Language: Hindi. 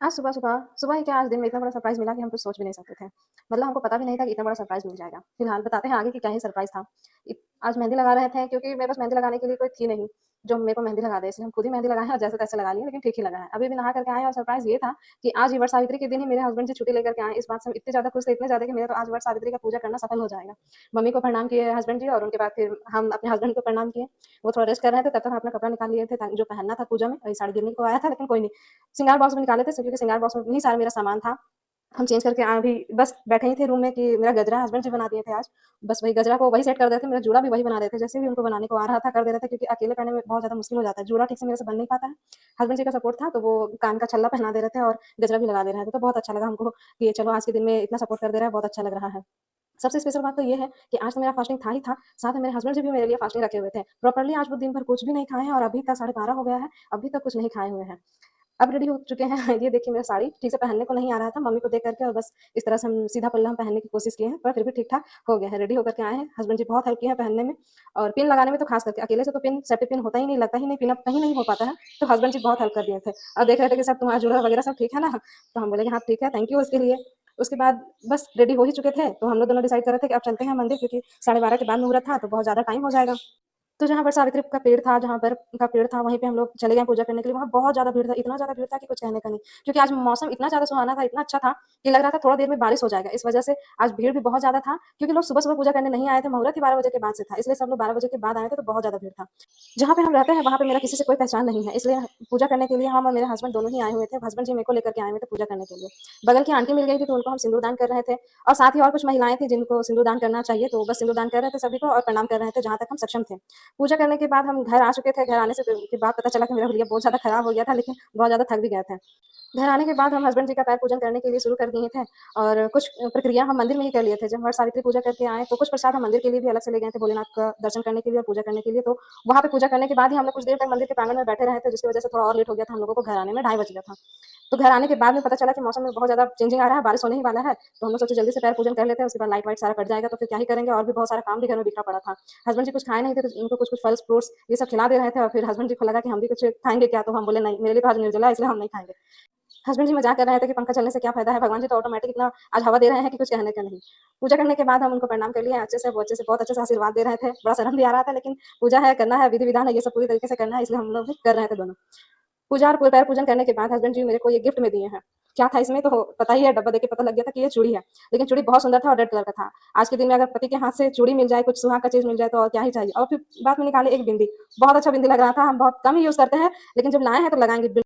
आज सुबह-सुबह सुबह ही क्या आज दिन में इतना बड़ा सरप्राइज़ मिला कि हम कुछ सोच भी नहीं सकते थे। मतलब हमको पता भी नहीं था कि इतना बड़ा सरप्राइज़ मिल जाएगा। फिलहाल बताते हैं आगे कि क्या ही सरप्राइज़ था। इत आज मेहंदी लगा रहे थे क्योंकि मेरे पास मेहंदी लगाने के लिए कोई थी नहीं, जो मेरे को मेहंदी लगा दे, इसलिए हम खुद ही मेहंदी लगाए हैं और जैसे-तैसे लगा लिए, लेकिन ठीक ही लगा है। अभी भी नहा कर के आए हैं और सरप्राइज़ ये था कि आज ही वट सावित्री के दिन ही मेरे हस्बैंड जी छुट्टी लेकर के आए। इस बात से हम इतने ज़्यादा खुश थे, इतने ज़्यादा कि मेरा तो आज वट सावित्री का पूजा करना सफल हो जाएगा। मम्मी को प्रणाम किए हस्बैंड जी और उनके बाद फिर हम अपने हस्बैंड को प्रणाम किए। वो थोड़ा रेस्ट कर रहे थे, तब तक हम अपना कपड़ा निकाल लिए थे जो पहनना था पूजा में। वही साड़ी गिरने को आया था, लेकिन कोई नहीं। श्रृंगार बॉक्स में निकाले थे क्योंकि श्रृंगार बॉक्स में ही सारा मेरा सामान था। हम चेंज करके अभी बस बैठे ही थे रूम में कि मेरा गजरा हस्बैंड जी बना दिए थे आज। बस वही गजरा को वही सेट कर रहे थे, मेरा जूड़ा भी वही बना रहे थे। जैसे भी उनको बनाने को आ रहा था कर दे रहे थे क्योंकि अकेले करने में बहुत ज़्यादा मुश्किल हो जाता है। जूड़ा ठीक से मेरे से बन नहीं पाता है। हस्बैंड जी का सपोर्ट था तो वो कान का छल्ला पहना दे रहे थे और गजरा भी लगा दे रहे थे। तो बहुत अच्छा लगा हमको कि चलो आज के दिन में इतना सपोर्ट कर दे रहा है, बहुत अच्छा लग रहा है। सबसे स्पेशल बात तो ये है कि आज तो मेरा फास्टिंग था ही था, साथ में मेरे हस्बैंड जी भी मेरे लिए फास्टिंग रखे हुए थे। प्रॉपर्ली आज वो दिन भर कुछ भी नहीं खाए हैं और अभी तक 12:30 हो गया है, अभी तक कुछ नहीं खाए हुए हैं। अब रेडी हो चुके हैं। ये देखिए मेरा साड़ी ठीक से पहनने को नहीं आ रहा था मम्मी को देख करके और बस इस तरह से हम सीधा पल्ला हम पहनने की कोशिश किए हैं, पर फिर भी ठीक-ठाक हो गया है। रेडी होकर के आए हैं, हस्बैंड जी बहुत हेल्प किए हैं पहनने में और पिन लगाने में तो खास करके अकेले से तो पिन सेफ्टी पिन होता ही नहीं, लगता ही नहीं, पिन अप कहीं नहीं हो पाता है, तो हस्बैंड जी बहुत हेल्प कर दिए थे और देख रहे थे कि सब तुम्हारा जुड़ा वगैरह सब ठीक है ना? तो हम बोले कि हाँ ठीक है, थैंक यू उसके लिए। उसके बाद बस रेडी हो ही चुके थे, तो हम लोग दोनों डिसाइड कर रहे थे कि अब चलते हैं मंदिर क्योंकि 12:30 के बाद मुहूर्त था, तो बहुत ज़्यादा टाइम हो जाएगा। तो जहाँ पर सावित्री का पेड़ था, जहाँ बर्फ का पेड़ था, वहीं पे हम लोग चले गए पूजा करने के लिए। वहाँ बहुत ज़्यादा भीड़ था, इतना ज़्यादा भीड़ था कि कुछ कहने का नहीं। क्योंकि आज मौसम इतना ज़्यादा सुहाना था, इतना अच्छा था कि लग रहा था थोड़ा देर में बारिश हो जाएगा। इस वजह से आज भीड़ भी बहुत ज़्यादा था क्योंकि लोग सुबह-सुबह पूजा करने नहीं आए थे, मुहूर्त ही 12 बजे के बाद से था। इसलिए सब लोग 12 बजे के बाद आए थे, तो बहुत ज़्यादा भीड़ था। जहाँ पे हम रहते हैं, वहाँ पे मेरा किसी से कोई पहचान नहीं है, इसलिए पूजा करने के लिए हम और मेरे हस्बैंड दोनों ही आए हुए थे। हस्बैंड जी मेरे को लेकर के आए हुए थे पूजा करने के लिए। बगल की आंटी मिल गई थी, तो उनको हम सिंदूर दान कर रहे थे और साथ ही और कुछ महिलाएँ थी जिनको सिंदूर दान करना चाहिए, तो बस सिंदूर दान कर रहे थे सभी को और प्रणाम कर रहे थे, जहाँ तक हम सक्षम थे। पूजा करने के बाद हम घर आ चुके थे, घर आने से के बाद पता चला कि मेरा हुलिया बहुत ज़्यादा खराब हो गया था, लेकिन बहुत ज़्यादा थक भी गए थे। घर आने के बाद हम हस्बैंड जी का पैर पूजन करने के लिए शुरू कर दिए थे और कुछ प्रक्रिया हम मंदिर में ही कर लिए थे। जब वट सावित्री पूजा करके आए, तो कुछ प्रसाद हम मंदिर के लिए भी अलग से ले गए थे भोलेनाथ का दर्शन करने के लिए और पूजा करने के लिए। तो वहाँ पे पूजा करने के बाद ही हम लोग कुछ देर तक मंदिर के प्रांगण में बैठे रहे थे, जिसकी वजह से थोड़ा और लेट हो गया था हम लोगों को घर आने में, 2:30 बज गया था। तो घर आने के बाद में पता चला कि मौसम में बहुत ज़्यादा चेंजिंग आ रहा है, बारिश होने ही वाला है, तो हम लोग सोचे जल्दी से पैर पूजन कर लेते हैं, उसके बाद लाइट वाइट सारा कट जाएगा, तो फिर क्या ही करेंगे और भी बहुत सारा काम भी घर में बिखरा पड़ा था। हस्बैंड जी कुछ खाए नहीं थे, तो उनको कुछ-कुछ फल्स, फ्रूट्स ये सब खिला दे रहे थे और फिर हस्बैंड जी को लगा कि हम भी कुछ खाएँगे क्या? तो हम बोले नहीं, मेरे लिए तो आज निर्जला है इसलिए हम नहीं खाएँगे। हस्बैंड जी मज़ाक कर रहे थे कि पंखा चलने से क्या फ़ायदा है, भगवान जी तो ऑटोमैटिक इतना आज हवा दे रहे हैं कि कुछ कहने का नहीं। पूजा करने के बाद हम उनको प्रणाम कर लिए अच्छे से, वो अच्छे से बहुत अच्छे से आशीर्वाद दे रहे थे। बड़ा शर्म भी आ रहा था लेकिन पूजा है, करना है, विधि-विधान है, ये सब पूरी तरीके से करना है इसलिए हम लोग भी कर रहे थे दोनों। पूजा और पैर पूजन करने के बाद हस्बैंड जी मेरे को ये गिफ्ट में दिए हैं। क्या था इसमें तो पता ही है, डब्बा देख के पता लग गया था कि ये चूड़ी है। लेकिन चूड़ी बहुत सुंदर था और रेड कलर का था। आज के दिन में अगर पति के हाथ से चूड़ी मिल जाए, कुछ सुहाग का चीज़ मिल जाए तो और क्या ही चाहिए। और फिर बाद में निकाले एक बिंदी। बहुत अच्छा बिंदी लग रहा था, हम बहुत कम ही यूज़ करते हैं, लेकिन जब लाए हैं तो लगाएँगे बिल